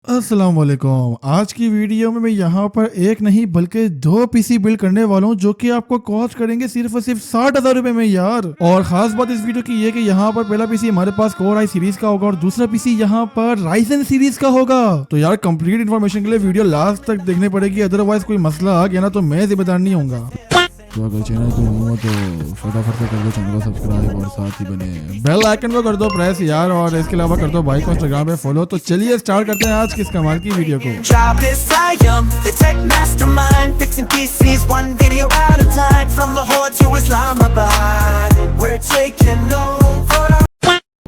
अस्सलाम वालेकुम। आज की वीडियो में मैं यहाँ पर एक नहीं बल्कि दो पीसी बिल्ड करने वाला हूँ जो कि आपको कॉस्ट करेंगे सिर्फ और सिर्फ 60,000 रुपए में यार। और खास बात इस वीडियो की ये कि यहाँ पर पहला पीसी हमारे पास कोर आई सीरीज का होगा और दूसरा पीसी यहाँ पर राइजन सीरीज का होगा। तो यार कंप्लीट इन्फॉर्मेशन के लिए वीडियो लास्ट तक देखनी पड़ेगी, अदरवाइज कोई मसला आ गया ना तो मैं जिम्मेदार नहीं होऊंगा। तो अगर चैनल को न्यू हो तो फटाफट से कर दो चैनल को सब्सक्राइब और साथ ही बने बेल आइकन को कर दो प्रेस यार, और इसके अलावा कर दो भाई को इंस्टाग्राम पे फॉलो। तो चलिए स्टार्ट करते हैं आज किस कमाल की वीडियो को। Jobless, Zaiam, the tech mastermind, fixing PCs one video at a time. From Lahore to Islamabad, we're taking over.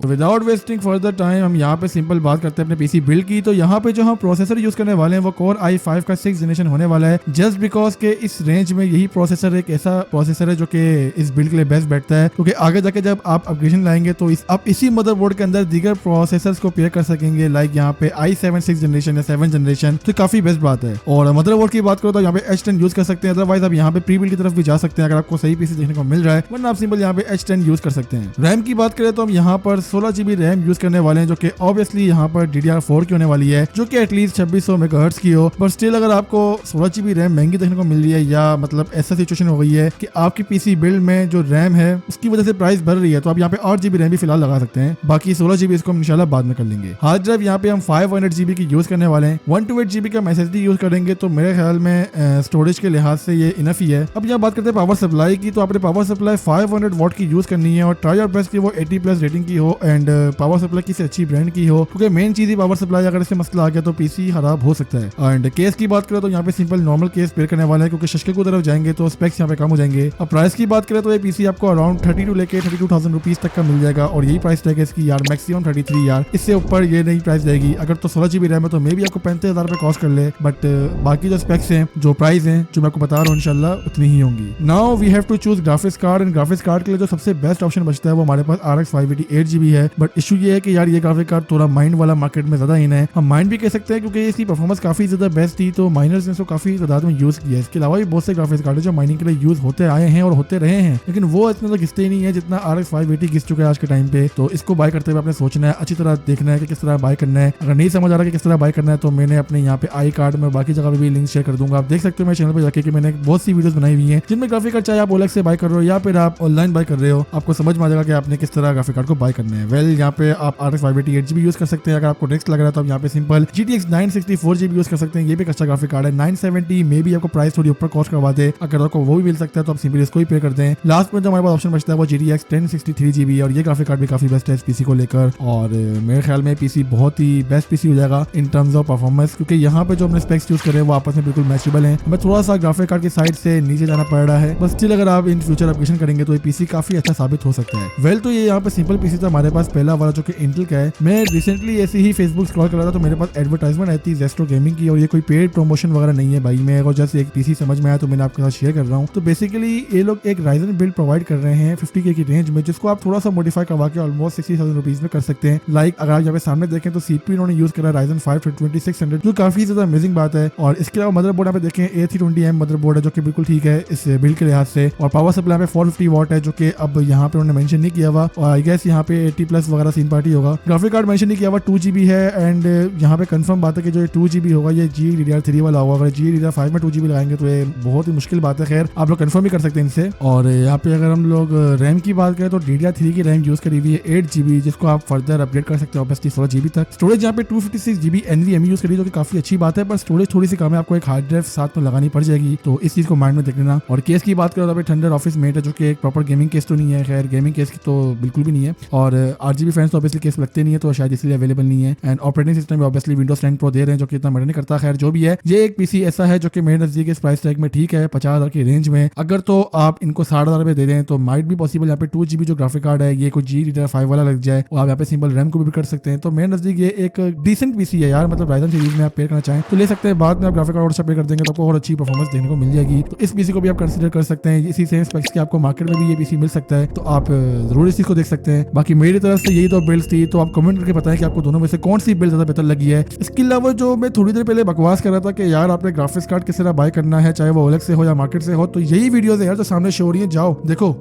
Without wasting further time हम यहाँ पे सिंपल बात करते हैं अपने पीसी बिल्ड की। तो यहाँ पे जो हम प्रोसेसर यूज करने वाले हैं वो कोर i5 का 6th जनरेशन होने वाला है, जस्ट बिकॉज के इस रेंज में यही प्रोसेसर एक ऐसा प्रोसेसर है जो कि इस बिल्ड के लिए बेस्ट बैठता है, क्योंकि आगे जाके जब आप अपग्रेडेशन लाएंगे तो आप इसी मदरबोर्ड के अंदर दीगर प्रोसेसर्स को पेयर कर सकेंगे, लाइक यहाँ पे i7 6th जनरेशन या 7th जनरेशन, तो काफी बेस्ट बात है। और मदरबोर्ड की बात करो तो यहाँ पे H10 यूज कर सकते हैं, अदरवाइज आप यहाँ पे प्री बिल्ड की तरफ भी जा सकते हैं अगर आपको सही पीसी देखने को मिल रहा है, वरना आप सिंपल यहाँ पे H10 यूज कर सकते हैं। रैम की बात करें तो हम यहाँ पर 16 GB रैम यूज करने वाले हैं, जो कि ऑब्वियसली यहाँ पर DDR4 की होने वाली है, जो कि एटलीस्ट 2600 मेगाहर्ट्ज की हो। बट स्टिल अगर आपको 16 GB रैम महंगी देखने को मिल रही है, या मतलब ऐसा सिचुएशन हो गई है कि आपकी पीसी बिल्ड में जो रैम है उसकी वजह से प्राइस बढ़ रही है, तो आप यहाँ पे 8 GB रैम भी फिलहाल लगा सकते हैं, बाकी 16 GB इसको हम इंशाल्लाह बाद में कर लेंगे। हार्ड ड्राइव यहाँ पे हम 500 GB की यूज करने वाले हैं, 128 GB का SSD यूज करेंगे, तो मेरे ख्याल में स्टोरेज के लिहाज से ये इनफ ही है। अब यहाँ बात करते हैं पावर सप्लाई की, तो आपने पावर सप्लाई 500 वॉट की यूज करनी है और ट्राई योर बेस्ट कि वो 80+ रेटिंग की हो एंड पावर सप्लाई किसी अच्छी ब्रांड की हो, क्योंकि मेन चीज ही पावर सप्लाई, अगर इससे मसला आ गया तो पीसी खराब हो सकता है। एंड केस की बात करें तो यहाँ पे सिंपल नॉर्मल केस पेयर करने वाला है, क्योंकि शशके की तरफ जाएंगे तो स्पेक्स यहाँ पे कम हो जाएंगे। अब प्राइस की बात करें तो ये पीसी आपको अराउंड 32 लेके 32,000 रुपीज तक का मिल जाएगा, और यही प्राइस टैग है इसकी यार, मैक्सिमम 33 यार, इससे ऊपर ये नहीं प्राइस जाएगी। अगर तो 16 GB रैम है तो मे भी आपको 35,000 रुपए कॉस्ट कर ले, बट बाकी जो स्पेक्स हैं, जो प्राइस हैं, जो मैं आपको बता रहा हूँ इंशाल्लाह उतनी ही होंगी। Now we have to choose graphics card, and graphics card के लिए जो सबसे बेस्ट ऑप्शन बचता है वो हमारे पास RX 588 GB है। बट इशू ये है कि यार ये ग्राफिक कार्ड थोड़ा माइंड वाला मार्केट में ज्यादा इन है, हम माइंड भी कह सकते हैं क्योंकि इसकी परफॉर्मेंस काफी ज्यादा बेस्ट थी, तो माइनर्स ने इसको काफी तादाद में यूज किया है। इसके अलावा भी बहुत से ग्राफिक्स कार्ड है जो माइनिंग के लिए यूज होते आए हैं और होते रहे हैं, लेकिन वो इतना तो घिसते ही नहीं है जितना RX 580 घिस चुका है आज के टाइम पे। तो इसको बाय करते हुए आपने सोचना है, अच्छी तरह देखना है कि किस तरह बाय करना है। अगर नहीं समझ आ रहा कि किस तरह बाय करना है तो मैंने अपने यहाँ पे आई कार्ड में बाकी जगह पे भी लिंक शेयर कर दूंगा, आप देख सकते हो मेरे चैनल पे जाके कि मैंने बहुत सी वीडियोस बनाई हुई हैं जिनमें ग्राफिक कार्ड चाहे आप OLX से बाय कर रहे हो या फिर आप ऑनलाइन बाय कर रहे हो, आपको समझ में आ जाएगा कि आपने किस तरह ग्राफिक कार्ड को बाय करना है। वेल यहाँ पे आप RX 588 GB यूज कर सकते हैं, अगर आपको नेक्स्ट लग रहा है तो आप यहाँ पे सिंपल GTX 964 GB यूज कर सकते हैं, ये भी एक अच्छा ग्राफिक कार्ड है। 970 में भी आपको प्राइस थोड़ी ऊपर कॉस्ट करवा दे, अगर आपको वो भी मिल सकता है तो आप सिंपल इसको ही पे कर दें। लास्ट में जो हमारे पास ऑप्शन बचता है वो GTX 1063 GB, और ये ग्राफिक कार्ड भी काफी बेस्ट है इस पीसी को लेकर, और मेरे ख्याल में पीसी बहुत ही बेस्ट पीसी हो जाएगा इन टर्म्स ऑफ परफॉर्मेंस, क्योंकि यहाँ पे जो हमने स्पेक्स यूज करे वो आपस में बिल्कुल मैचेबल है। हमें थोड़ा सा ग्राफिक कार्ड की साइड से नीचे जाना पड़ रहा है, बस स्टिल अगर आप इन फ्यूचर अपग्रेडेशन करेंगे तो ये पीसी काफी अच्छा साबित हो सकता है। वेल तो ये यहाँ पे सिंपल पीसी था हमारे पास पहला वाला जो कि इंटेल का है। मैं रिसेंटली ऐसे ही फेसबुक स्क्रॉल कर रहा था तो मेरे पास एडवर्टाइजमेंट आई थी जेस्ट्रो गेमिंग की, और ये कोई पेड प्रमोशन वगैरह नहीं है भाई, मेरे को जस्ट एक पीसी समझ में आया तो मैंने आपके साथ शेयर कर रहा हूँ। तो बेसिकली ये लोग एक राइजन बिल्ड प्रोवाइड कर रहे हैं 50K की रेंज में, जिसको आप थोड़ा सा मॉडिफाई करवा के ऑलमोस्ट 60,000 रुपीज में कर सकते हैं। लाइक अगर आप यहाँ पे सामने देखें तो CPU इन्होंने यूज करा Ryzen 5 2600, जो काफी ज्यादा अमेजिंग बात है। और इसके अलावा मदरबोर्ड यहाँ पे देखें A320M मदरबोर्ड है, जो कि बिल्कुल ठीक है इस बिल्ड के लिहाज से, और पावर सप्लाई पे 450 वॉट है, जो कि अब यहाँ पे उन्होंने मेंशन नहीं किया हुआ, और आई गेस यहाँ पे 80+ वगैरह सीन पार्टी होगा। ग्राफिक कार्ड मेंशन नहीं किया हुआ, 2 GB है, एंड यहाँ पे कंफर्म बात है कि जो 2 GB होगा ये GDDR3 वाला होगा। अगर GDDR5 में 2 GB लगाएंगे तो ये बहुत ही मुश्किल बात है, खैर आप लोग कंफर्म भी कर सकते हैं इनसे। और यहाँ पे अगर हम लोग रैम की बात करें तो DDR3 की रैम यूज करी हुई है 8 GB, जिसको आप फर्दर अपडेट कर सकते हैं ऑब्वियसली 16 GB तक। स्टोरेज यहाँ पे 256 GB NVMe यूज करी, जो कि काफी अच्छी बात है, पर स्टोरेज थोड़ी सी कम है, आपको एक हार्ड ड्राइव साथ में लगानी पड़ जाएगी, तो इस चीज को माइंड में देख लेना। और केस की बात करें तो थंडर ऑफिस मेट है, जो कि एक प्रॉपर गेमिंग केस तो नहीं है, खैर गेमिंग केस की तो बिल्कुल भी नहीं है, और RGB फैंस तो ऑब्वियसली केस लगते नहीं है, तो शायद इसलिए अवेलेबल नहीं है। And operating system obviously Windows 10 pro दे रहे हैं, जो कि इतना मैटर नहीं करता। खैर जो भी है, ये एक पीसी ऐसा है जो कि मेरे नजदीक इस प्राइस टैग में ठीक है, 50,000 की रेंज में। अगर तो आप इनको 60,000 रुपए दे दें तो माइट भी पॉसिबल यहाँ पे 2 GB जो ग्राफिक कार्ड है ये कोई GDDR5 वाला लग जाए, और आप यहाँ पे सिंपल रैम को भी कर सकते हैं। तो मेरे नजदीक ये एक डिसेंट पीसी है यार, मतलब राइजन सीरीज में आप पेयर करना चाहें तो ले सकते हैं, बाद में आप ग्राफिक कार्ड और अच्छा पे कर देंगे तो आपको और अच्छी परफॉर्मेंस देखने को मिल जाएगी। तो इस पीसी को भी आप कंसीडर कर सकते हैं, इसी सेम स्पेक्स के आपको मार्केट में भी ये पीसी मिल सकता है, तो आप जरूर इस चीज को देख सकते हैं। बाकी मेरी तरफ से यही दो बिल्ड्स थी, तो आप कमेंट करके बताएं कि आपको दोनों में से कौन सी बिल्ड ज्यादा बेहतर लगी है। इसके अलावा जो मैं थोड़ी देर पहले बकवास कर रहा था कि यार आपने ग्राफिक्स कार्ड किस तरह बाय करना है, चाहे वो OLX से हो या मार्केट से हो, तो यही वीडियोस है यार जो सामने शो हो रही है, जाओ देखो।